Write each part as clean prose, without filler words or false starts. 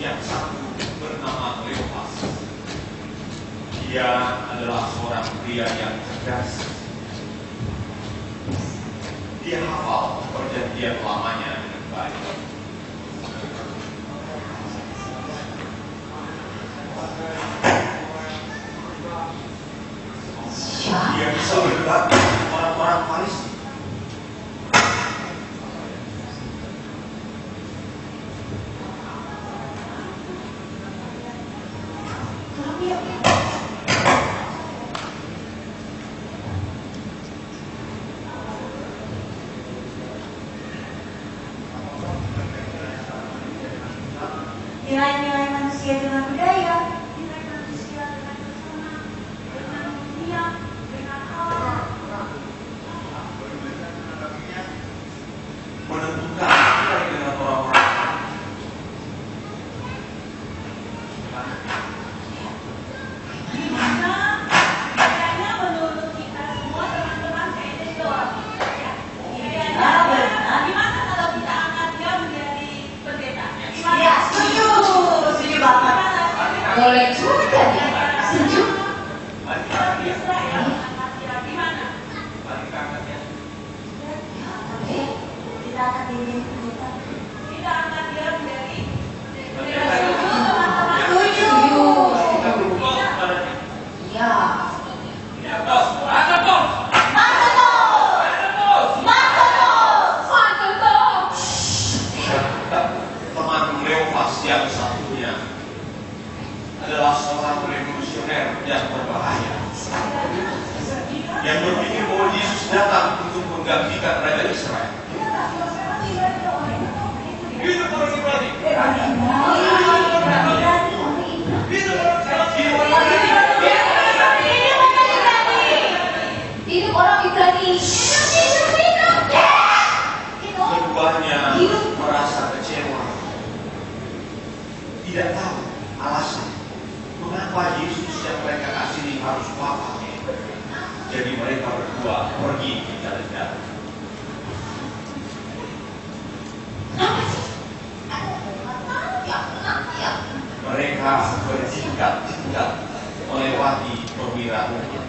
yang satu bernama Kleopas. Dia adalah seorang pria yang cerdas. Dia hafal perjanjian lamanya dengan baik. Dia bisa berdebat dengan orang-orang Farisi. Nilai-nilai manusia dengan budaya, nilai manusia dengan pesona, dengan dunia, dengan alam. Menentukan nilai dengan orang-orang. Gimana? Kayaknya menurut kita semua teman-teman kayaknya itu orang ya. Gimana kalau kita angkat dia menjadi pendeta? Ya, setuju banget. Boleh juga nih, setuju. Bisa ya, angkat dia gimana? Kita akan jadi pendeta. Kita angkat dia menjadi pendeta. Setuju. Ya. Teman Kleopas yang satunya adalah seorang revolusioner yang berbahaya, yang berpikir bahwa Yesus datang untuk menggantikan Raja Israel. Itu orang Ibrani. Itu orang Ibrani. Keduanya merasa kecewa, tidak tahu alasan mengapa Yesus yang mereka kasih harus wafat. Jadi mereka berdua pergi ke jalan-jalan. Mereka bertingkat-tingkat melewati perwira umum.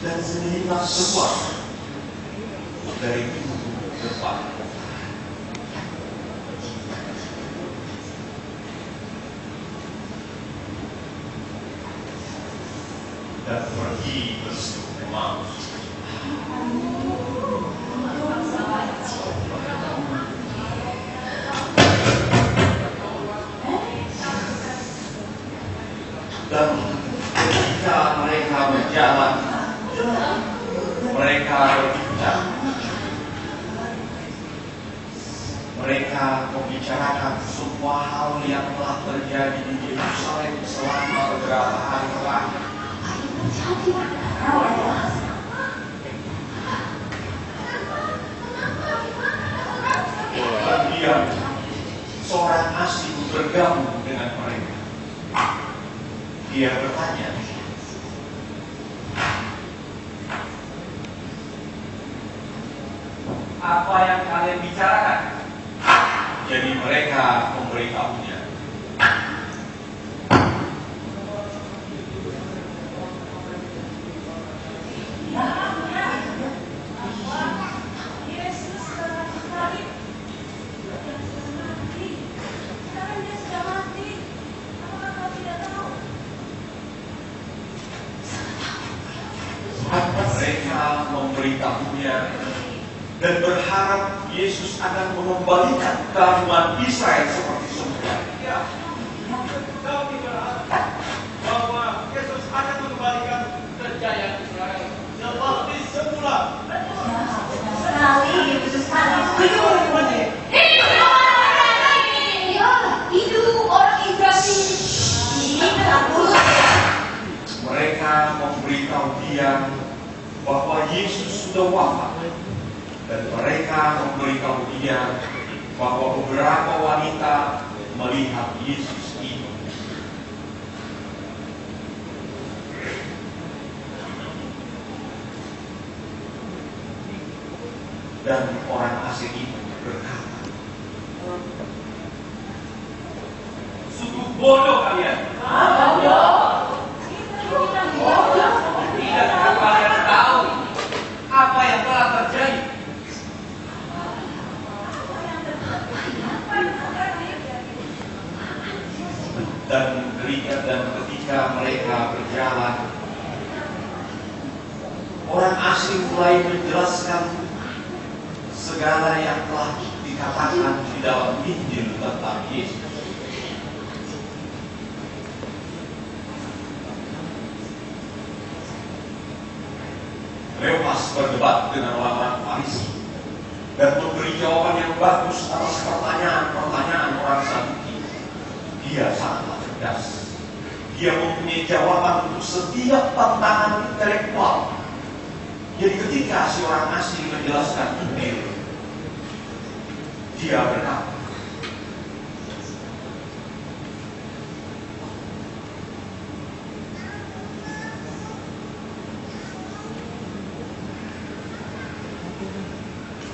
Dan sendirilah semua dari pintu depan. Dan pergi berseru maaf. Dan ketika mereka berjalan, mereka berbicara. Mereka membicarakan semua hal yang telah terjadi di Yerusalem selama beberapa hari terakhir. Kemudian seorang asing bergabung dengan mereka. Dia bertanya, apa yang kalian bicarakan? jadi mereka memberitahunya. Yesus telah salib. Yang sudah mati. Sekarang dia sudah mati. Apakah kau tidak tahu? Mereka memberitahunya dan berharap Yesus akan mengembalikan keamanan Israel seperti semula. Ya, kami berharap bahwa Yesus akan mengembalikan kejayaan Israel seperti semula. Sekali, betul sekali. Setuju. Itu orang Ibrani. Mereka memberitahu dia bahwa Yesus sudah wafat dan mereka memberitahu dia bahwa beberapa wanita melihat Yesus itu. Dan orang asing itu berkata, Sungguh bodoh kalian. Tidakkah kalian tahu apa yang telah terjadi? Dan ketika mereka berjalan, orang asing mulai menjelaskan segala yang telah dikatakan di dalam Injil tentang Yesus. Kleopas berdebat dengan orang-orang Farisi dan memberi jawaban yang bagus atas pertanyaan-pertanyaan orang Saduki. Dia sangat cerdas. Dia mempunyai jawaban untuk setiap tantangan intelektual. Jadi ketika si orang asing menjelaskan Injil, dia berkata,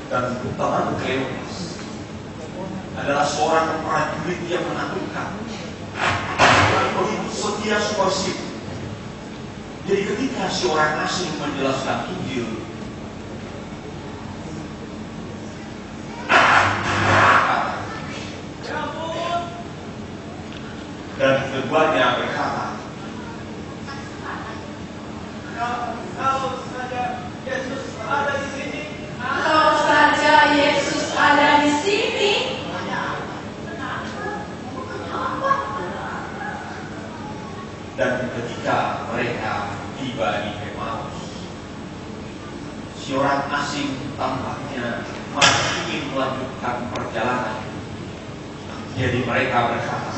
dan teman Kleopas adalah seorang prajurit yang menakutkan, yang begitu setia subversif. Jadi ketika si orang asing menjelaskan Injil, dan keduanya berkata, Kalau saja Yesus ada di sini. Kalau saja Yesus ada di sini. dan ketika mereka tiba di Emmaus, si orang asing tampaknya masih ingin melanjutkan perjalanan. Jadi mereka berkata,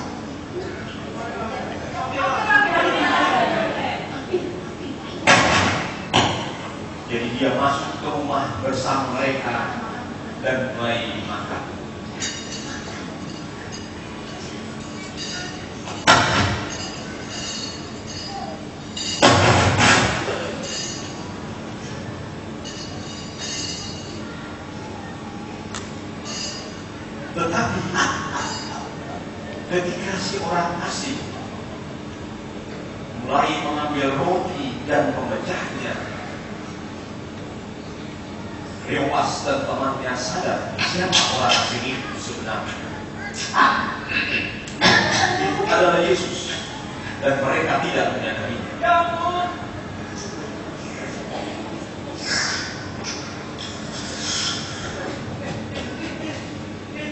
jadi dia masuk ke rumah bersama mereka dan mulai makan. Tetapi ketika si orang asing mulai mengambil roti dan memecahnya, Kleopas dan temannya sadar siapa orang asing itu sebenarnya. Itu adalah Yesus, dan mereka tidak menyadarinya. Ya ampun.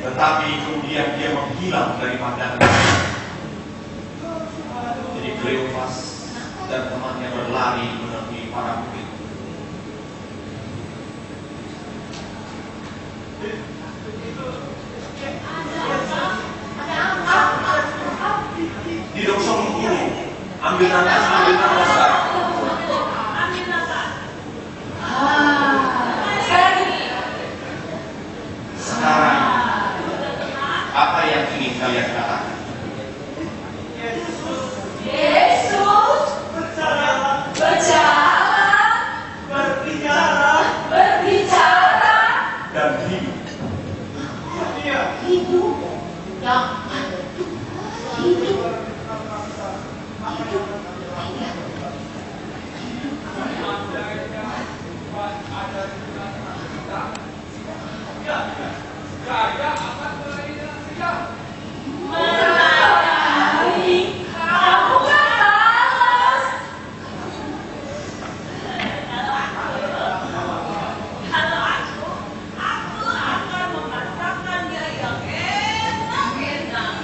Tetapi kemudian dia menghilang dari pandangan. Jadi Kleopas dan temannya berlari menemui para murid. Tidak usah mengguru. Ambil nafas sekarang. Sekarang apa yang ingin kalian katakan? Yesus Berbicara. berbicara Dan hidup. Dia. hidup yang hidup menarik. Kamu kan balas. Kalau aku akan memasakkan dia yang enak-enak.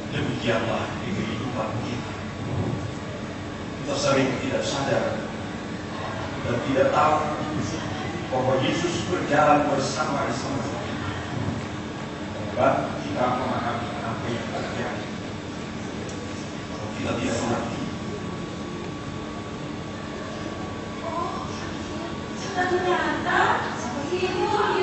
Demikianlah di kehidupan kita. Kita sering tidak sadar dan tidak tahu bahwa Yesus berjalan bersama-sama kita, membantu kita memahami apa yang terjadi. Kalau kita tidak mengerti, Ternyata seperti itu.